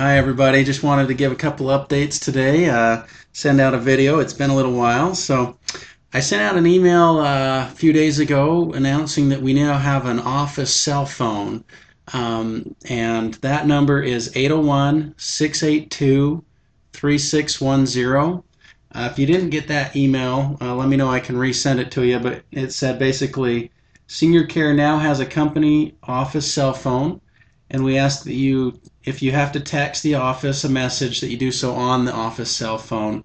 Hi everybody, just wanted to give a couple updates today, send out a video. It's been a little while. So I sent out an email a few days ago announcing that we now have an office cell phone. And that number is 801-682-3610. If you didn't get that email, let me know. I can resend it to you. But it said basically, Senior Care now has a company office cell phone, and we ask that if you have to text the office a message, that you do so on the office cell phone.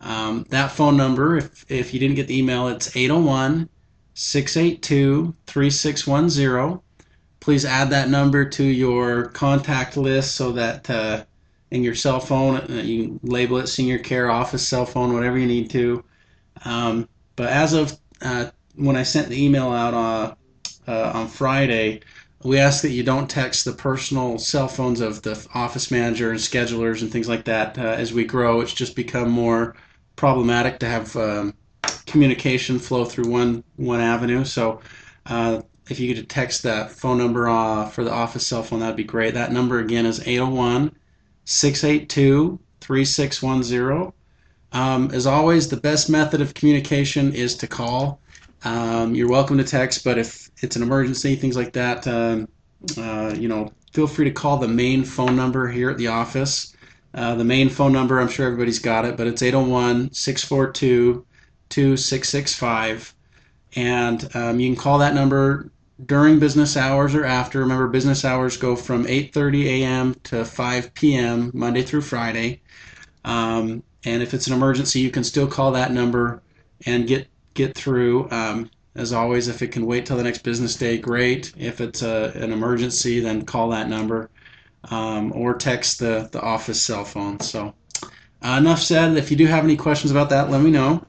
That phone number, if you didn't get the email, it's 801-682-3610. Please add that number to your contact list so that in your cell phone, you can label it Senior Care Office Cell Phone, whatever you need to. But as of when I sent the email out on Friday, we ask that you don't text the personal cell phones of the office manager and schedulers and things like that. As we grow, it's just become more problematic to have communication flow through one avenue. So if you could text that phone number for the office cell phone, that'd be great. That number again is 801-682-3610. As always, the best method of communication is to call. You're welcome to text, but if it's an emergency, things like that, feel free to call the main phone number here at the office. The main phone number, I'm sure everybody's got it, but it's 801-642-2665. And you can call that number during business hours or after. Remember, business hours go from 8:30 a.m. to 5 p.m. Monday through Friday. And if it's an emergency, you can still call that number and get through. As always, if it can wait till the next business day, great. If it's an emergency, then call that number or text the office cell phone. So enough said. If you do have any questions about that, let me know.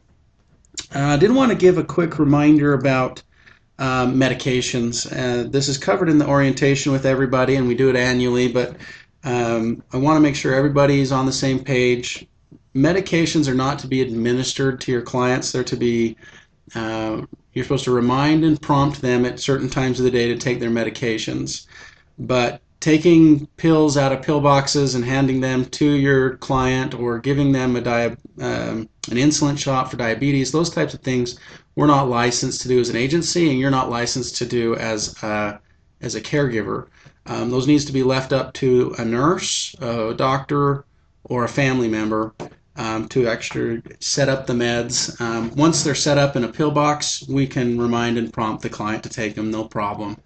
I did want to give a quick reminder about medications. This is covered in the orientation with everybody, and we do it annually, but I want to make sure everybody's on the same page. Medications are not to be administered to your clients. They're to be, you're supposed to remind and prompt them at certain times of the day to take their medications. But taking pills out of pill boxes and handing them to your client, or giving them an insulin shot for diabetes, those types of things, we're not licensed to do as an agency, and you're not licensed to do as a caregiver. Those needs to be left up to a nurse, a doctor, or a family member to actually set up the meds. Once they're set up in a pill box, we can remind and prompt the client to take them, no problem.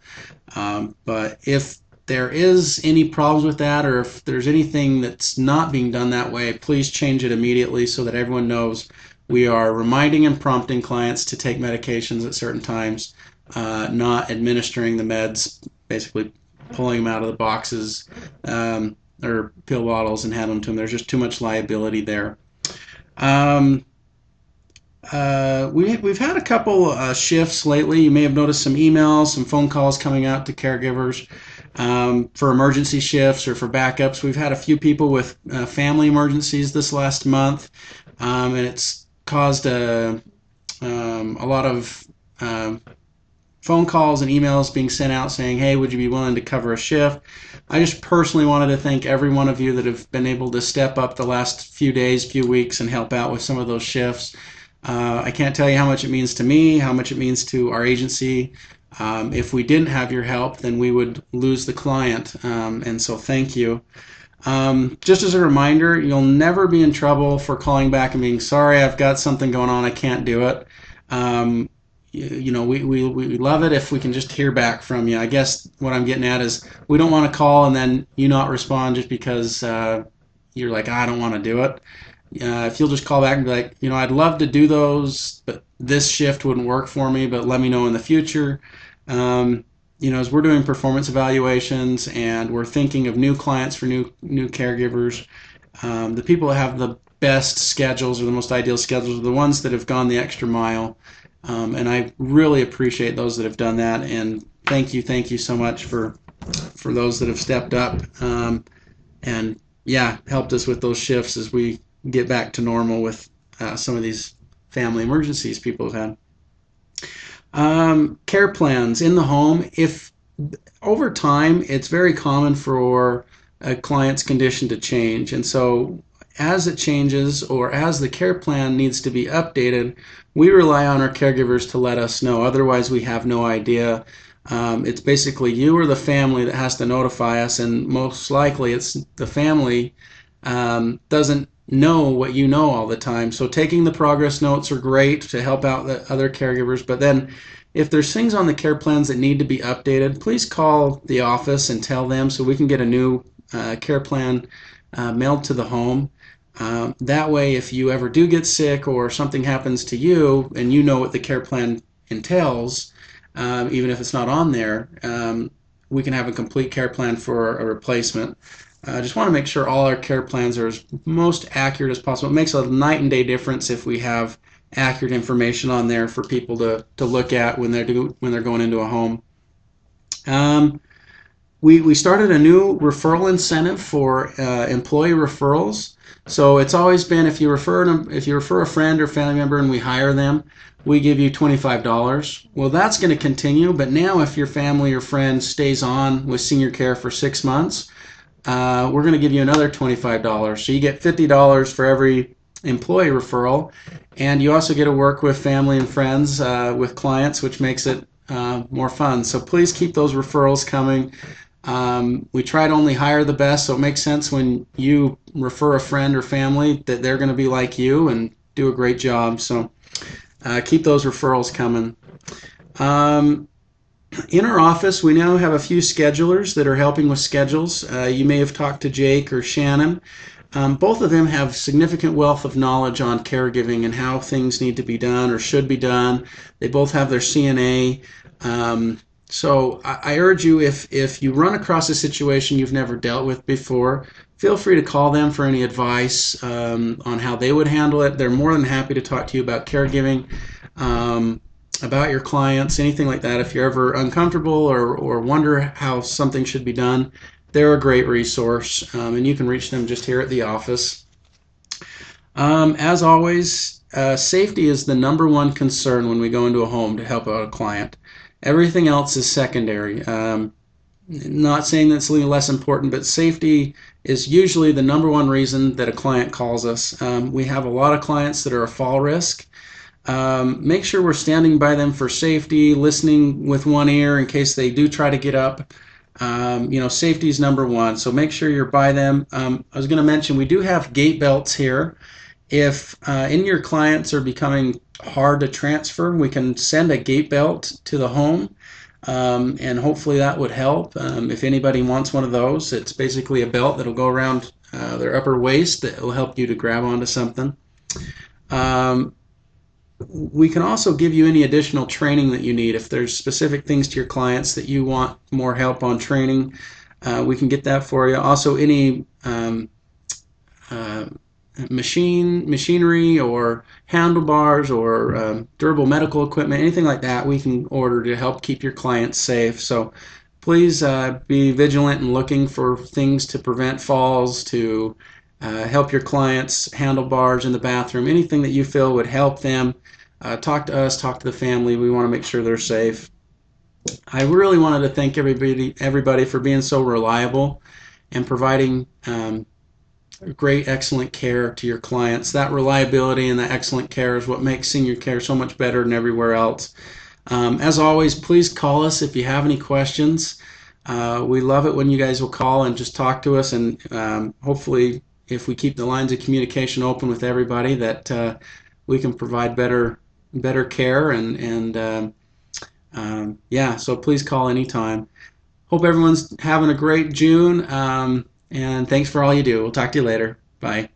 But if there is any problems with that, or if there's anything that's not being done that way, please change it immediately so that everyone knows we are reminding and prompting clients to take medications at certain times, not administering the meds, basically pulling them out of the boxes or pill bottles and handing them to them. There's just too much liability there. We've had a couple shifts lately. You may have noticed some emails, some phone calls coming out to caregivers for emergency shifts or for backups. We've had a few people with family emergencies this last month, and it's caused a lot of phone calls and emails being sent out saying, hey, would you be willing to cover a shift? I just personally wanted to thank every one of you that have been able to step up the last few days, few weeks, and help out with some of those shifts. I can't tell you how much it means to me, how much it means to our agency. If we didn't have your help, then we would lose the client, and so thank you. Just as a reminder, you'll never be in trouble for calling back and being sorry, I've got something going on, I can't do it. We love it if we can just hear back from you. I guess what I'm getting at is we don't want to call and then you not respond just because you're like, I don't want to do it. If you'll just call back and be like, I'd love to do those, but this shift wouldn't work for me, but let me know in the future. As we're doing performance evaluations and we're thinking of new clients for new caregivers, the people that have the best schedules or the most ideal schedules are the ones that have gone the extra mile. And I really appreciate those that have done that, and thank you so much for those that have stepped up and helped us with those shifts as we get back to normal with some of these family emergencies people have had. Care plans in the home. If over time, it's very common for a client's condition to change. And so as it changes or as the care plan needs to be updated, we rely on our caregivers to let us know. Otherwise, we have no idea. It's basically you or the family that has to notify us, and most likely it's the family doesn't know what you know all the time. So taking the progress notes are great to help out the other caregivers, but then if there's things on the care plans that need to be updated, please call the office and tell them so we can get a new care plan mailed to the home. That way, if you ever do get sick or something happens to you and you know what the care plan entails, even if it's not on there, we can have a complete care plan for a replacement. I just want to make sure all our care plans are as most accurate as possible. It makes a night and day difference if we have accurate information on there for people to look at when they're going into a home. We started a new referral incentive for employee referrals. So it's always been if you refer a friend or family member and we hire them, we give you $25. Well, that's going to continue, but now if your family or friend stays on with senior care for 6 months, we're going to give you another $25. So you get $50 for every employee referral, and you also get to work with family and friends with clients, which makes it more fun. So please keep those referrals coming. We try to only hire the best, so it makes sense when you refer a friend or family that they're going to be like you and do a great job. So keep those referrals coming. In our office, we now have a few schedulers that are helping with schedules. You may have talked to Jake or Shannon. Both of them have significant wealth of knowledge on caregiving and how things need to be done or should be done. They both have their CNA. So I urge you, if you run across a situation you've never dealt with before, feel free to call them for any advice on how they would handle it. They're more than happy to talk to you about caregiving, about your clients, anything like that. If you're ever uncomfortable or wonder how something should be done, they're a great resource, and you can reach them just here at the office. As always, safety is the number one concern when we go into a home to help out a client. Everything else is secondary. Not saying that's any less important, but safety is usually the number one reason that a client calls us. We have a lot of clients that are a fall risk. Make sure we're standing by them for safety, listening with one ear in case they do try to get up. Safety is number one, so make sure you're by them. I was going to mention we do have gait belts here. If any of your clients are becoming hard to transfer, we can send a gait belt to the home, and hopefully that would help. If anybody wants one of those, it's basically a belt that'll go around their upper waist that will help you to grab onto something. We can also give you any additional training that you need. If there's specific things to your clients that you want more help on training, we can get that for you. Also, any machinery or handlebars or durable medical equipment, anything like that, we can order to help keep your clients safe. So please be vigilant and looking for things to prevent falls, to help your clients, handlebars in the bathroom, anything that you feel would help them. Talk to us, talk to the family. We want to make sure they're safe. I really wanted to thank everybody for being so reliable and providing great, excellent care to your clients. That reliability and that excellent care is what makes senior care so much better than everywhere else. As always, please call us if you have any questions. We love it when you guys will call and just talk to us, and hopefully if we keep the lines of communication open with everybody, that we can provide better care, and so please call anytime. Hope everyone's having a great June, and thanks for all you do. We'll talk to you later. Bye.